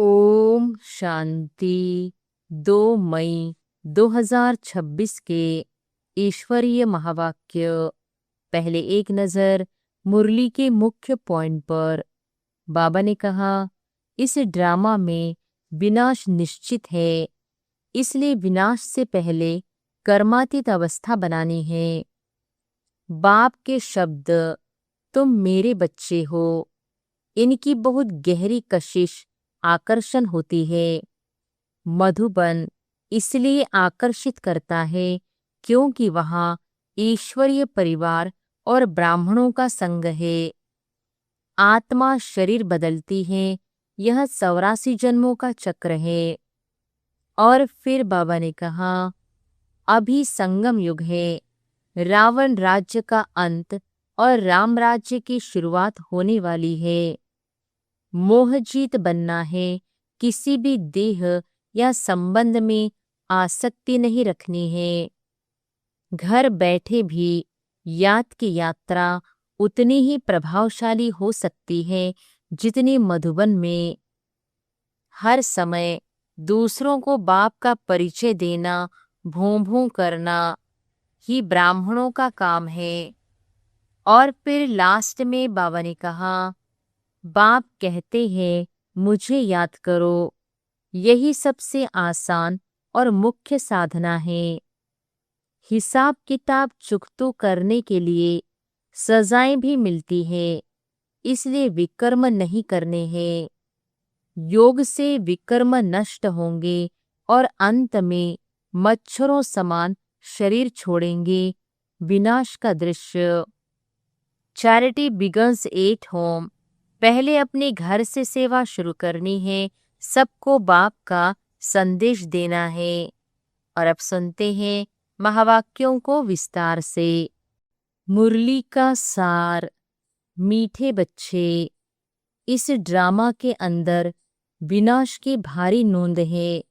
ओम शांति। 2 मई 2026 के ईश्वरीय महावाक्य। पहले एक नज़र मुरली के मुख्य पॉइंट पर। बाबा ने कहा, इस ड्रामा में विनाश निश्चित है, इसलिए विनाश से पहले कर्मातीत अवस्था बनानी है। बाप के शब्द, तुम मेरे बच्चे हो, इनकी बहुत गहरी कशिश आकर्षण होती है। मधुबन इसलिए आकर्षित करता है क्योंकि वहाँ ईश्वरीय परिवार और ब्राह्मणों का संग है। आत्मा शरीर बदलती है, यह 84 जन्मों का चक्र है। और फिर बाबा ने कहा, अभी संगम युग है, रावण राज्य का अंत और राम राज्य की शुरुआत होने वाली है। मोहजीत बनना है, किसी भी देह या संबंध में आसक्ति नहीं रखनी है। घर बैठे भी याद की यात्रा उतनी ही प्रभावशाली हो सकती है जितनी मधुबन में। हर समय दूसरों को बाप का परिचय देना, भों भों करना ही ब्राह्मणों का काम है। और फिर लास्ट में बाबा ने कहा, बाप कहते हैं मुझे याद करो, यही सबसे आसान और मुख्य साधना है। हिसाब किताब चुकतू करने के लिए सजाएं भी मिलती है, इसलिए विकर्म नहीं करने हैं। योग से विकर्म नष्ट होंगे और अंत में मच्छरों समान शरीर छोड़ेंगे। विनाश का दृश्य। Charity begins at home. पहले अपने घर से सेवा शुरू करनी है, सबको बाप का संदेश देना है। और अब सुनते हैं महावाक्यों को विस्तार से। मुरली का सार। मीठे बच्चे, इस ड्रामा के अंदर विनाश की भारी नोंद है।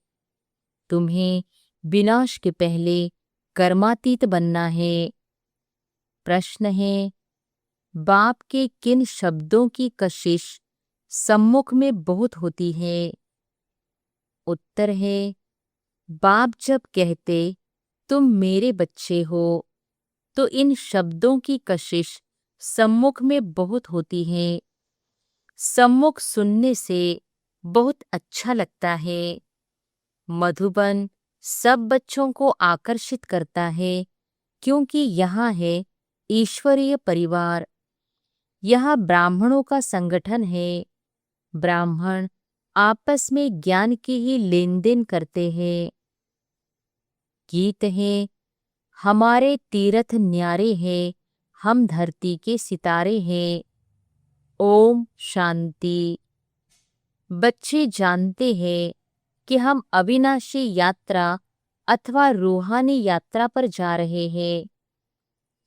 तुम्हें विनाश के पहले कर्मातीत बनना है। प्रश्न है, बाप के किन शब्दों की कशिश सम्मुख में बहुत होती है? उत्तर है, बाप जब कहते तुम मेरे बच्चे हो, तो इन शब्दों की कशिश सम्मुख में बहुत होती है। सम्मुख सुनने से बहुत अच्छा लगता है। मधुबन सब बच्चों को आकर्षित करता है क्योंकि यहाँ है ईश्वरीय परिवार। यहाँ ब्राह्मणों का संगठन है। ब्राह्मण आपस में ज्ञान की ही लेन देन करते हैं। गीत है, हमारे तीर्थ न्यारे हैं, हम धरती के सितारे हैं। ओम शांति। बच्चे जानते हैं कि हम अविनाशी यात्रा अथवा रूहानी यात्रा पर जा रहे हैं,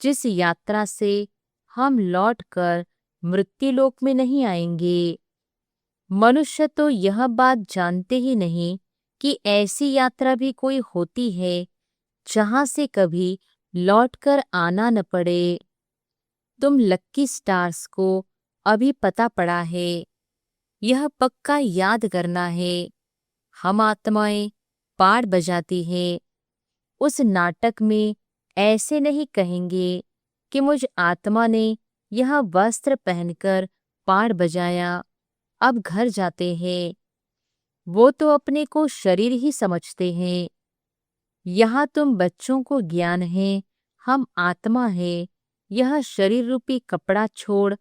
जिस यात्रा से हम लौटकर मृत्युलोक में नहीं आएंगे। मनुष्य तो यह बात जानते ही नहीं कि ऐसी यात्रा भी कोई होती है जहां से कभी लौटकर आना न पड़े। तुम लक्की स्टार्स को अभी पता पड़ा है, यह पक्का याद करना है। हम आत्माएं पाठ बजाती है। उस नाटक में ऐसे नहीं कहेंगे कि मुझ आत्मा ने यह वस्त्र पहनकर पाठ बजाया, अब घर जाते हैं। वो तो अपने को शरीर ही समझते हैं। यहाँ तुम बच्चों को ज्ञान है, हम आत्मा है, यह शरीर रूपी कपड़ा छोड़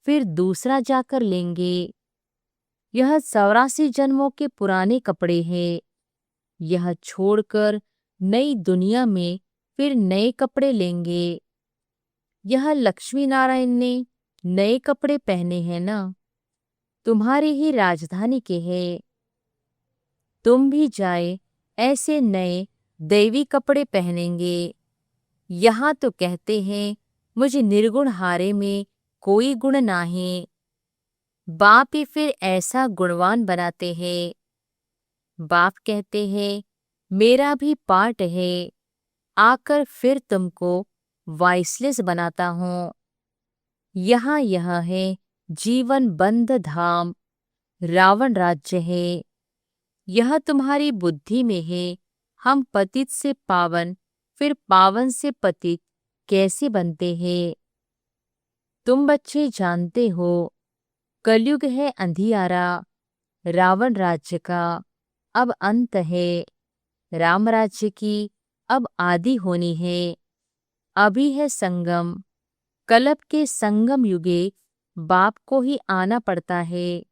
फिर दूसरा जाकर लेंगे। यह 84 जन्मों के पुराने कपड़े हैं। यह छोड़कर नई दुनिया में फिर नए कपड़े लेंगे। यह लक्ष्मी नारायण ने नए कपड़े पहने हैं ना, तुम्हारी ही राजधानी के हैं। तुम भी जाए ऐसे नए दैवी कपड़े पहनेंगे। यहाँ तो कहते हैं मुझे निर्गुण हारे में कोई गुण नाही। बाप ही फिर ऐसा गुणवान बनाते हैं। बाप कहते हैं मेरा भी पार्ट है, आकर फिर तुमको वाइसलेस बनाता हूँ। यहाँ यह है जीवन बंद धाम, रावण राज्य है। यह तुम्हारी बुद्धि में है। हम पतित से पावन, फिर पावन से पतित कैसे बनते हैं? तुम बच्चे जानते हो, कलयुग है अंधियारा, रावण राज्य का अब अंत है, राम राज्य की अब आदि होनी है। अभी है संगम, कलप के संगम युगे बाप को ही आना पड़ता है।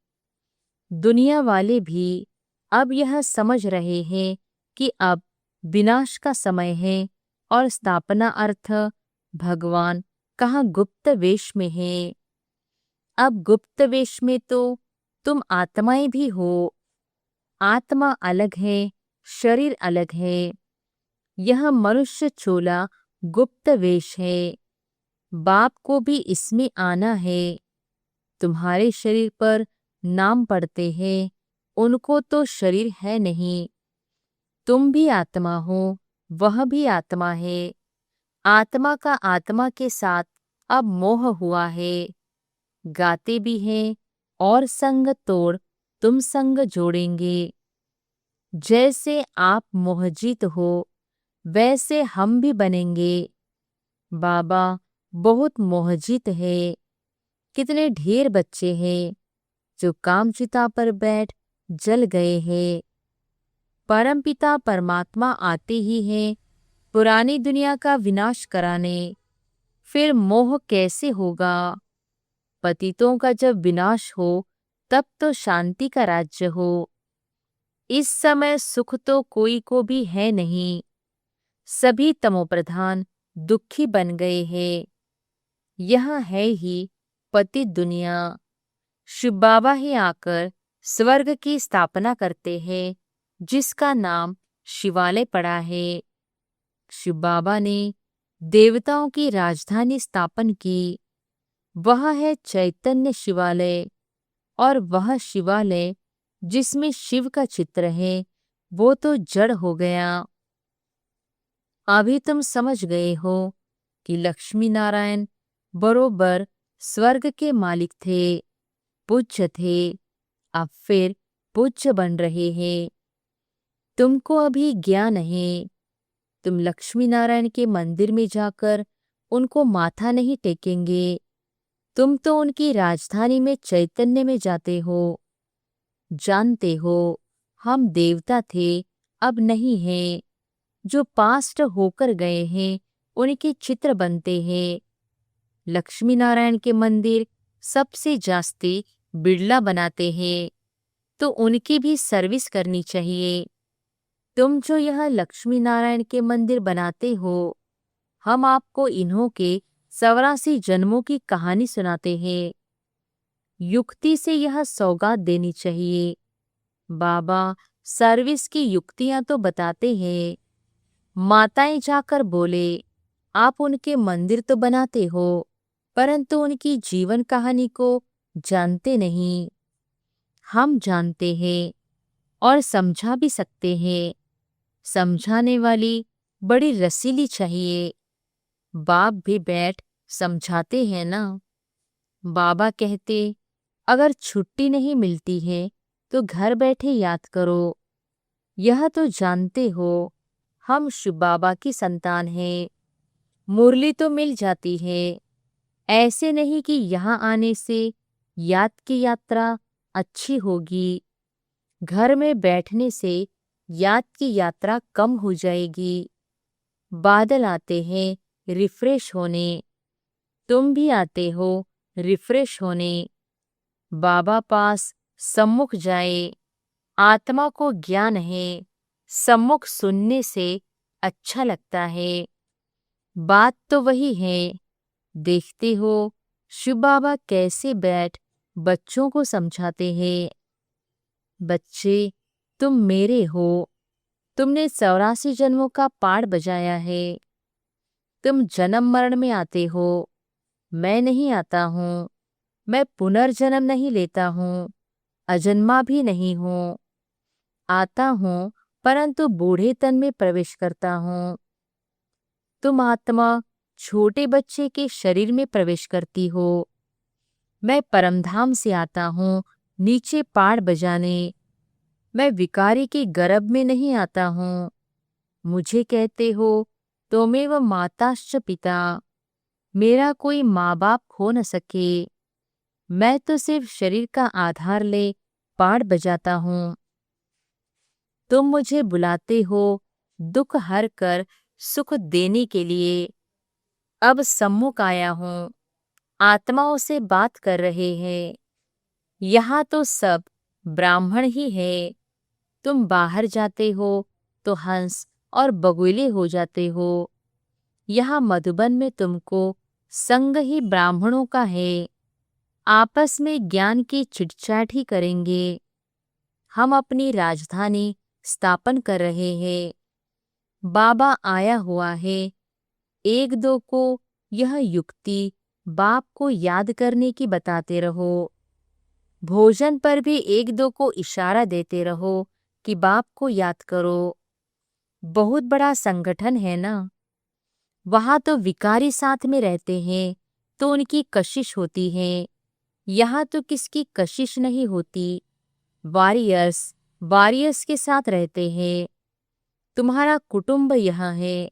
दुनिया वाले भी अब यह समझ रहे हैं कि अब विनाश का समय है और स्थापना अर्थ भगवान कहाँ गुप्त वेश में है। अब गुप्त वेश में तो तुम आत्माएं भी हो। आत्मा अलग है, शरीर अलग है। यह मनुष्य चोला गुप्त वेश है। बाप को भी इसमें आना है। तुम्हारे शरीर पर नाम पड़ते हैं, उनको तो शरीर है नहीं। तुम भी आत्मा हो, वह भी आत्मा है। आत्मा का आत्मा के साथ अब मोह हुआ है। गाते भी हैं और संग तोड़ तुम संग जोड़ेंगे। जैसे आप मोहजित हो, वैसे हम भी बनेंगे। बाबा बहुत मोहजित है। कितने ढेर बच्चे हैं जो कामचिता पर बैठ जल गए हैं। परमपिता परमात्मा आते ही हैं पुरानी दुनिया का विनाश कराने। फिर मोह कैसे होगा? पतितों का जब विनाश हो तब तो शांति का राज्य हो। इस समय सुख तो कोई को भी है नहीं। सभी तमोप्रधान दुखी बन गए हैं। यह है ही पतित दुनिया। शिव बाबा ही आकर स्वर्ग की स्थापना करते हैं, जिसका नाम शिवालय पड़ा है। शिव बाबा ने देवताओं की राजधानी स्थापन की। वह है चैतन्य शिवालय। और वह शिवालय जिसमें शिव का चित्र है, वो तो जड़ हो गया। अभी तुम समझ गए हो कि लक्ष्मी नारायण बरोबर स्वर्ग के मालिक थे, पूज्य थे। अब फिर पूज्य बन रहे हैं। तुमको अभी ज्ञान है। तुम लक्ष्मी नारायण के मंदिर में जाकर उनको माथा नहीं टेकेंगे। तुम तो उनकी राजधानी में चैतन्य में जाते हो। जानते हो, हम देवता थे, अब नहीं हैं। जो पास्ट होकर गए हैं, उनके चित्र बनते हैं। लक्ष्मी नारायण के मंदिर सबसे जास्ती बिड़ला बनाते हैं, तो उनकी भी सर्विस करनी चाहिए। तुम जो यह लक्ष्मी नारायण के मंदिर बनाते हो, हम आपको इन्हों के 84 जन्मों की कहानी सुनाते हैं। युक्ति से यह सौगात देनी चाहिए। बाबा सर्विस की युक्तियां तो बताते हैं। माताएं जाकर बोले, आप उनके मंदिर तो बनाते हो, परंतु उनकी जीवन कहानी को जानते नहीं। हम जानते हैं और समझा भी सकते हैं। समझाने वाली बड़ी रसीली चाहिए। बाप भी बैठ समझाते हैं ना। बाबा कहते, अगर छुट्टी नहीं मिलती है तो घर बैठे याद करो। यह तो जानते हो, हम शिव बाबा की संतान हैं। मुरली तो मिल जाती है। ऐसे नहीं कि यहाँ आने से याद की यात्रा अच्छी होगी। घर में बैठने से याद की यात्रा कम हो जाएगी। बादल आते हैं रिफ्रेश होने। तुम भी आते हो रिफ्रेश होने। बाबा पास सम्मुख जाए। आत्मा को ज्ञान है, सम्मुख सुनने से अच्छा लगता है। बात तो वही है। देखते हो शिव बाबा कैसे बैठ बच्चों को समझाते हैं। बच्चे, तुम मेरे हो। तुमने 84 जन्मों का पाठ बजाया है। तुम जन्म मरण में आते हो, मैं नहीं आता हूँ। मैं पुनर्जन्म नहीं लेता हूँ, अजन्मा भी नहीं हूँ। आता हूँ परंतु बूढ़े तन में प्रवेश करता हूँ। तुम आत्मा छोटे बच्चे के शरीर में प्रवेश करती हो। मैं परमधाम से आता हूँ नीचे पाड़ बजाने। मैं विकारी के गर्भ में नहीं आता हूँ। मुझे कहते हो त्वमेव माताश्च पिता। मेरा कोई माँ बाप हो न सके। मैं तो सिर्फ शरीर का आधार ले पाठ बजाता हूँ। तुम मुझे बुलाते हो दुख हर कर सुख देने के लिए। अब सम्मुख आया हूँ, आत्माओं से बात कर रहे हैं। यहाँ तो सब ब्राह्मण ही है। तुम बाहर जाते हो तो हंस और बगुले हो जाते हो। यहाँ मधुबन में तुमको संग ही ब्राह्मणों का है। आपस में ज्ञान की चिटचाट ही करेंगे। हम अपनी राजधानी स्थापन कर रहे हैं। बाबा आया हुआ है। एक दो को यह युक्ति बाप को याद करने की बताते रहो। भोजन पर भी एक दो को इशारा देते रहो कि बाप को याद करो। बहुत बड़ा संगठन है ना। वहां तो विकारी साथ में रहते हैं तो उनकी कशिश होती है। यहाँ तो किसकी कशिश नहीं होती। वॉरियर्स के साथ रहते हैं। तुम्हारा कुटुंब यहाँ है।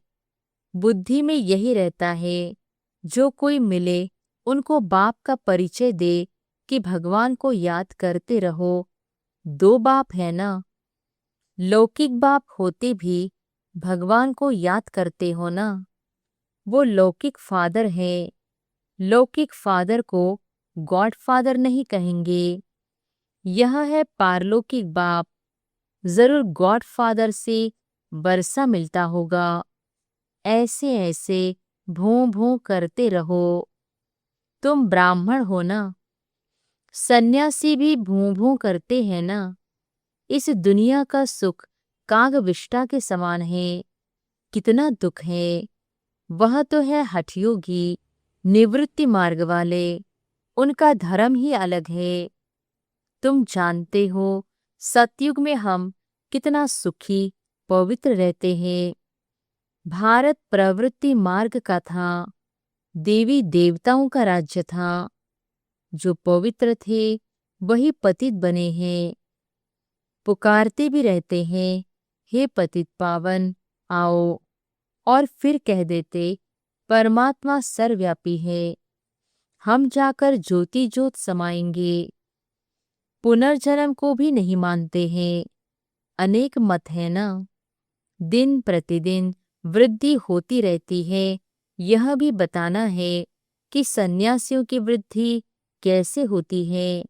बुद्धि में यही रहता है। जो कोई मिले उनको बाप का परिचय दे कि भगवान को याद करते रहो। दो बाप है ना। लौकिक बाप होते भी भगवान को याद करते हो ना। वो लौकिक फादर है। लौकिक फादर को गॉड फादर नहीं कहेंगे। यह है पारलौकिक बाप। जरूर गॉड फादर से बरसा मिलता होगा। ऐसे ऐसे भों भों करते रहो। तुम ब्राह्मण हो ना। सन्यासी भी भूं भूं करते हैं ना। इस दुनिया का सुख कागविष्टा के समान है। कितना दुख है। वह तो है हठयोगी, निवृत्ति मार्ग वाले। उनका धर्म ही अलग है। तुम जानते हो सतयुग में हम कितना सुखी पवित्र रहते हैं। भारत प्रवृत्ति मार्ग का था। देवी देवताओं का राज्य था। जो पवित्र थे वही पतित बने हैं। पुकारते भी रहते हैं, हे पतित पावन आओ। और फिर कह देते परमात्मा सर्वव्यापी है। हम जाकर ज्योति ज्योत समाएंगे। पुनर्जन्म को भी नहीं मानते हैं। अनेक मत है ना। दिन प्रतिदिन वृद्धि होती रहती है। यह भी बताना है कि सन्यासियों की वृद्धि कैसे होती है।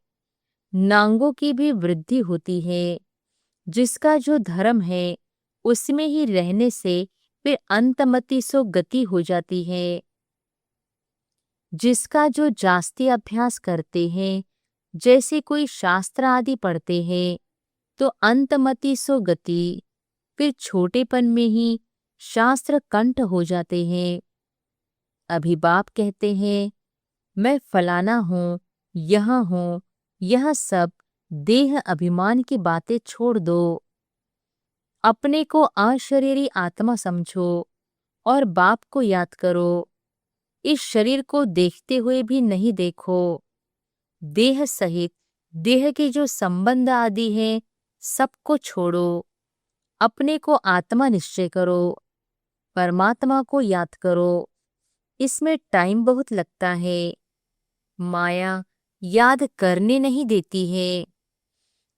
नांगों की भी वृद्धि होती है। जिसका जो धर्म है उसमें ही रहने से फिर अंतमति सो गति हो जाती है। जिसका जो जास्ती अभ्यास करते हैं, जैसे कोई शास्त्र आदि पढ़ते हैं, तो अंतमति सो गति, फिर छोटेपन में ही शास्त्र कंठ हो जाते हैं। अभी बाप कहते हैं मैं फलाना हूँ, यहाँ हूँ। यह सब देह अभिमान की बातें छोड़ दो। अपने को अशरीरी आत्मा समझो और बाप को याद करो। इस शरीर को देखते हुए भी नहीं देखो। देह सहित देह के जो संबंध आदि हैं सबको छोड़ो। अपने को आत्मा निश्चय करो। परमात्मा को याद करो। इसमें टाइम बहुत लगता है। माया याद करने नहीं देती है।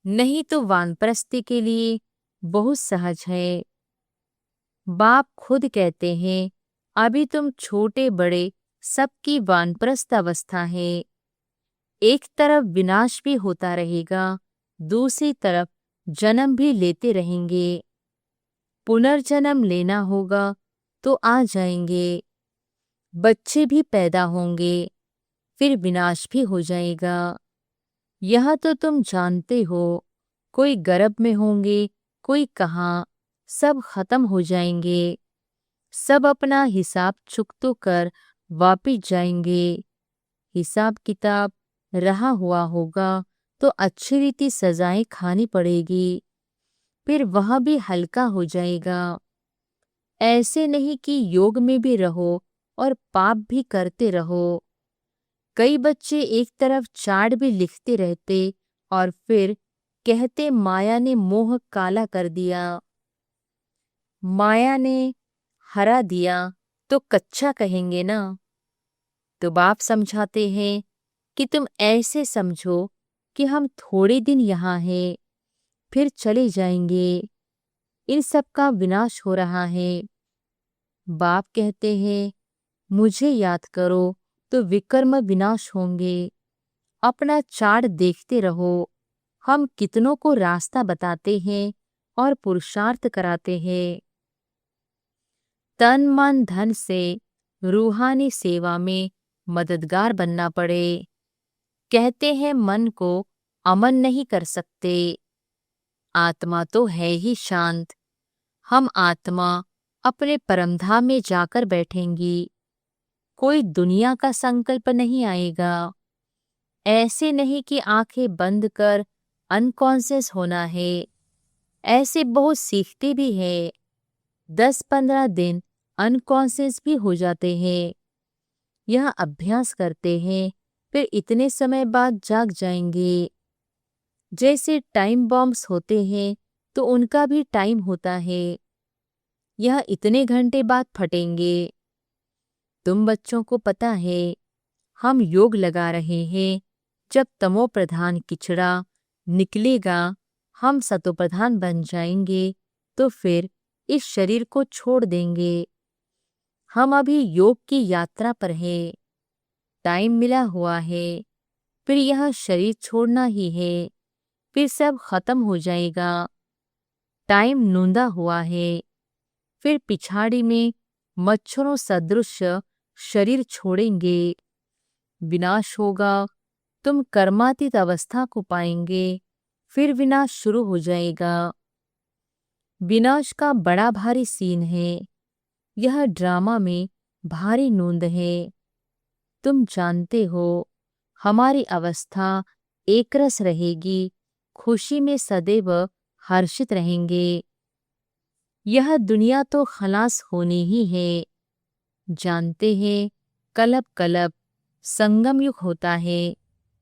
नहीं तो वानप्रस्थी के लिए बहुत सहज है। बाप खुद कहते हैं अभी तुम छोटे बड़े सबकी वानप्रस्थ अवस्था है। एक तरफ विनाश भी होता रहेगा, दूसरी तरफ जन्म भी लेते रहेंगे। पुनर्जन्म लेना होगा तो आ जाएंगे। बच्चे भी पैदा होंगे, फिर विनाश भी हो जाएगा। यह तो तुम जानते हो। कोई गर्भ में होंगे, कोई कहाँ, सब खत्म हो जाएंगे। सब अपना हिसाब चुकतो कर वापिस जाएंगे। हिसाब किताब रहा हुआ होगा तो अच्छी रीति सजाएं खानी पड़ेगी। फिर वह भी हल्का हो जाएगा। ऐसे नहीं कि योग में भी रहो और पाप भी करते रहो। कई बच्चे एक तरफ चार्ट भी लिखते रहते और फिर कहते माया ने मोह काला कर दिया। माया ने हरा दिया तो कच्चा कहेंगे ना। तो बाप समझाते हैं कि तुम ऐसे समझो कि हम थोड़े दिन यहाँ हैं, फिर चले जाएंगे। इन सब का विनाश हो रहा है। बाप कहते हैं मुझे याद करो तो विकर्म विनाश होंगे। अपना चार्ट देखते रहो। हम कितनों को रास्ता बताते हैं और पुरुषार्थ कराते हैं। तन मन धन से रूहानी सेवा में मददगार बनना पड़े। कहते हैं मन को अमन नहीं कर सकते। आत्मा तो है ही शांत। हम आत्मा अपने परमधाम में जाकर बैठेंगी। कोई दुनिया का संकल्प नहीं आएगा। ऐसे नहीं कि आंखें बंद कर अनकॉन्शियस होना है। ऐसे बहुत सीखते भी हैं। 10-15 दिन अनकॉन्शियस भी हो जाते हैं। यह अभ्यास करते हैं, फिर इतने समय बाद जाग जाएंगे। जैसे टाइम बॉम्ब्स होते हैं तो उनका भी टाइम होता है। यह इतने घंटे बाद फटेंगे। तुम बच्चों को पता है हम योग लगा रहे हैं। जब तमो प्रधान किचड़ा निकलेगा, हम सतो प्रधान बन जाएंगे, तो फिर इस शरीर को छोड़ देंगे। हम अभी योग की यात्रा पर हैं। टाइम मिला हुआ है, फिर यह शरीर छोड़ना ही है, फिर सब खत्म हो जाएगा। टाइम नूंदा हुआ है, फिर पिछाड़ी में मच्छरों सदृश शरीर छोड़ेंगे। विनाश होगा, तुम कर्मातीत अवस्था को पाएंगे, फिर विनाश शुरू हो जाएगा। विनाश का बड़ा भारी सीन है। यह ड्रामा में भारी नूंद है। तुम जानते हो हमारी अवस्था एकरस रहेगी, खुशी में सदैव हर्षित रहेंगे। यह दुनिया तो खलास होनी ही है। जानते हैं कलब कलब संगम युग होता है,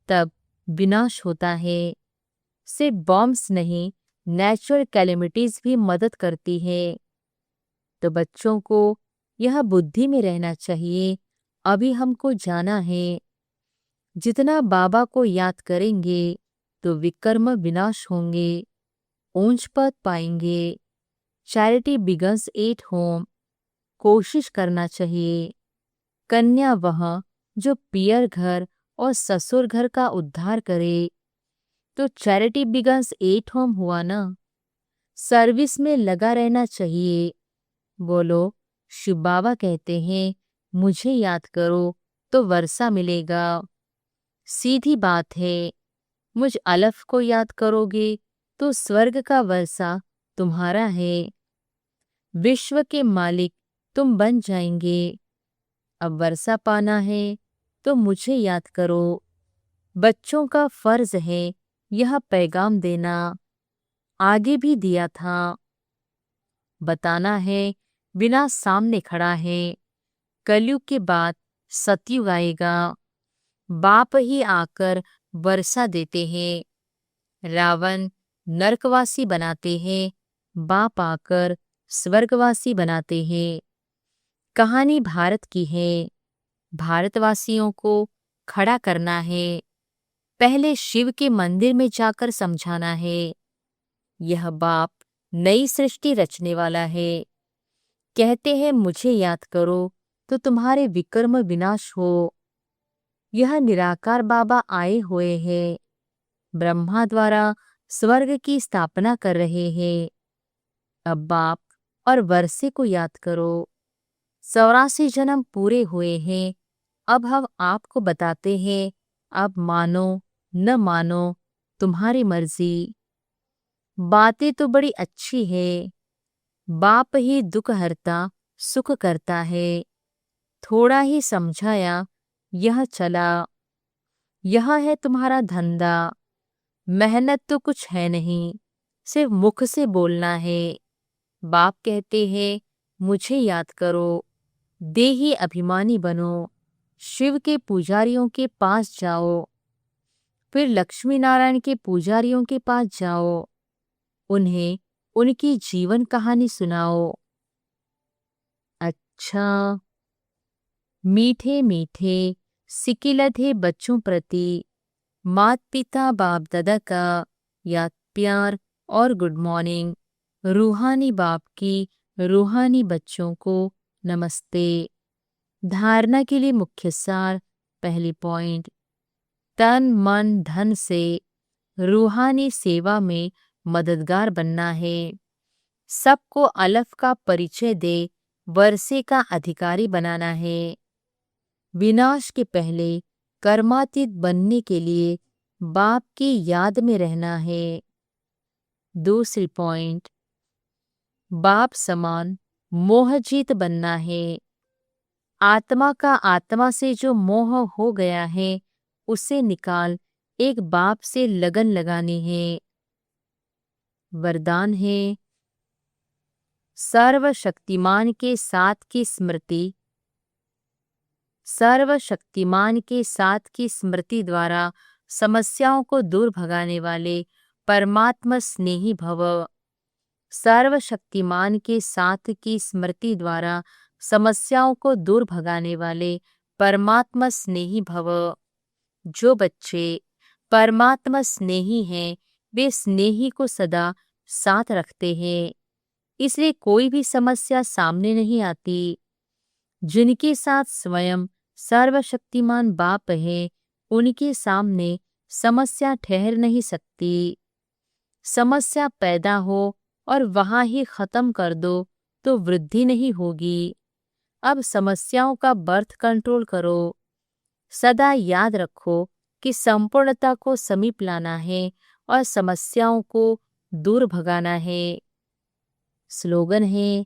तब विनाश होता है। सिर्फ बॉम्ब्स नहीं, नेचुरल कैलेमिटीज भी मदद करती है। तो बच्चों को यह बुद्धि में रहना चाहिए, अभी हमको जाना है। जितना बाबा को याद करेंगे तो विकर्म विनाश होंगे, ऊंच पद पाएंगे। Charity begins at home. कोशिश करना चाहिए। कन्या वह जो पियर घर और ससुर घर का उद्धार करे। तो चैरिटी बिगन्स एट होम हुआ ना। सर्विस में लगा रहना चाहिए। बोलो शिव बाबा कहते हैं मुझे याद करो तो वर्षा मिलेगा। सीधी बात है। मुझ अलफ को याद करोगे तो स्वर्ग का वर्षा तुम्हारा है। विश्व के मालिक तुम बन जाएंगे। अब वर्षा पाना है तो मुझे याद करो। बच्चों का फर्ज है यह पैगाम देना। आगे भी दिया था। बताना है बिना सामने खड़ा है। कलयुग के बाद सतयुग आएगा। बाप ही आकर वर्षा देते हैं। रावण नरकवासी बनाते हैं, बाप आकर स्वर्गवासी बनाते हैं। कहानी भारत की है। भारतवासियों को खड़ा करना है। पहले शिव के मंदिर में जाकर समझाना है। यह बाप नई सृष्टि रचने वाला है। कहते हैं मुझे याद करो तो तुम्हारे विकर्म विनाश हो। यह निराकार बाबा आए हुए हैं। ब्रह्मा द्वारा स्वर्ग की स्थापना कर रहे हैं। अब बाप और वर्षे को याद करो। 84 जन्म पूरे हुए हैं। अब हम आपको बताते हैं, अब मानो न मानो तुम्हारी मर्जी। बातें तो बड़ी अच्छी है। बाप ही दुख हरता सुख करता है। थोड़ा ही समझाया, यह चला। यह है तुम्हारा धंधा। मेहनत तो कुछ है नहीं, सिर्फ मुख से बोलना है। बाप कहते हैं मुझे याद करो। देही अभिमानी बनो। शिव के पुजारियों के पास जाओ। फिर लक्ष्मी नारायण के पुजारियों के पास जाओ, उन्हें उनकी जीवन कहानी सुनाओ। अच्छा, मीठे मीठे सिकिलधे बच्चों प्रति माता पिता बाप दादा का याद प्यार और गुड मॉर्निंग। रूहानी बाप की रूहानी बच्चों को नमस्ते। धारणा के लिए मुख्य सार। पहली पॉइंट, तन मन धन से रूहानी सेवा में मददगार बनना है। सबको अलफ का परिचय दे वर्षे का अधिकारी बनाना है। विनाश के पहले कर्मातीत बनने के लिए बाप की याद में रहना है। दूसरी पॉइंट, बाप समान मोहजीत बनना है। आत्मा का आत्मा से जो मोह हो गया है उसे निकाल एक बाप से लगन लगानी है। वरदान है, सर्वशक्तिमान के साथ की स्मृति। सर्वशक्तिमान के साथ की स्मृति द्वारा समस्याओं को दूर भगाने वाले परमात्मा स्नेही भव। सर्वशक्तिमान के साथ की स्मृति द्वारा समस्याओं को दूर भगाने वाले परमात्मा स्नेही भव। जो बच्चे परमात्मा स्नेही हैं वे स्नेही को सदा साथ रखते हैं, इसलिए कोई भी समस्या सामने नहीं आती। जिनके साथ स्वयं सर्वशक्तिमान बाप है उनके सामने समस्या ठहर नहीं सकती। समस्या पैदा हो और वहां ही खत्म कर दो तो वृद्धि नहीं होगी। अब समस्याओं का बर्थ कंट्रोल करो। सदा याद रखो कि संपूर्णता को समीप लाना है और समस्याओं को दूर भगाना है। स्लोगन है,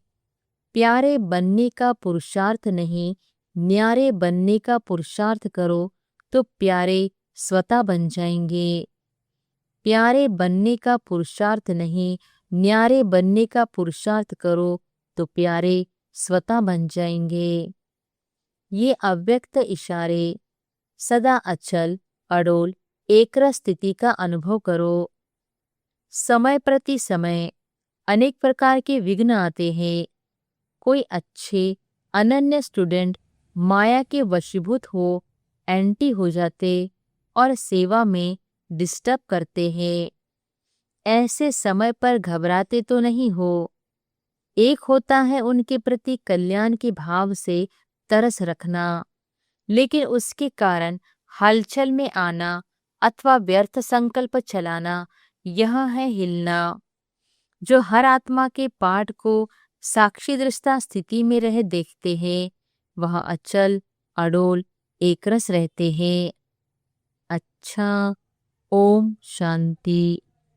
प्यारे बनने का पुरुषार्थ नहीं, न्यारे बनने का पुरुषार्थ करो तो प्यारे स्वतः बन जाएंगे। प्यारे बनने का पुरुषार्थ नहीं, न्यारे बनने का पुरुषार्थ करो तो प्यारे स्वतः बन जाएंगे। ये अव्यक्त इशारे सदा अचल अडोल एकरस स्थिति का अनुभव करो। समय प्रति समय अनेक प्रकार के विघ्न आते हैं। कोई अच्छे अनन्य स्टूडेंट माया के वशीभूत हो एंटी हो जाते और सेवा में डिस्टर्ब करते हैं। ऐसे समय पर घबराते तो नहीं हो। एक होता है उनके प्रति कल्याण के भाव से तरस रखना, लेकिन उसके कारण हलचल में आना अथवा व्यर्थ संकल्प चलाना, यह है हिलना। जो हर आत्मा के पाठ को साक्षी दृष्टा स्थिति में रह देखते हैं वह अचल अडोल एकरस रहते हैं। अच्छा, ओम शांति।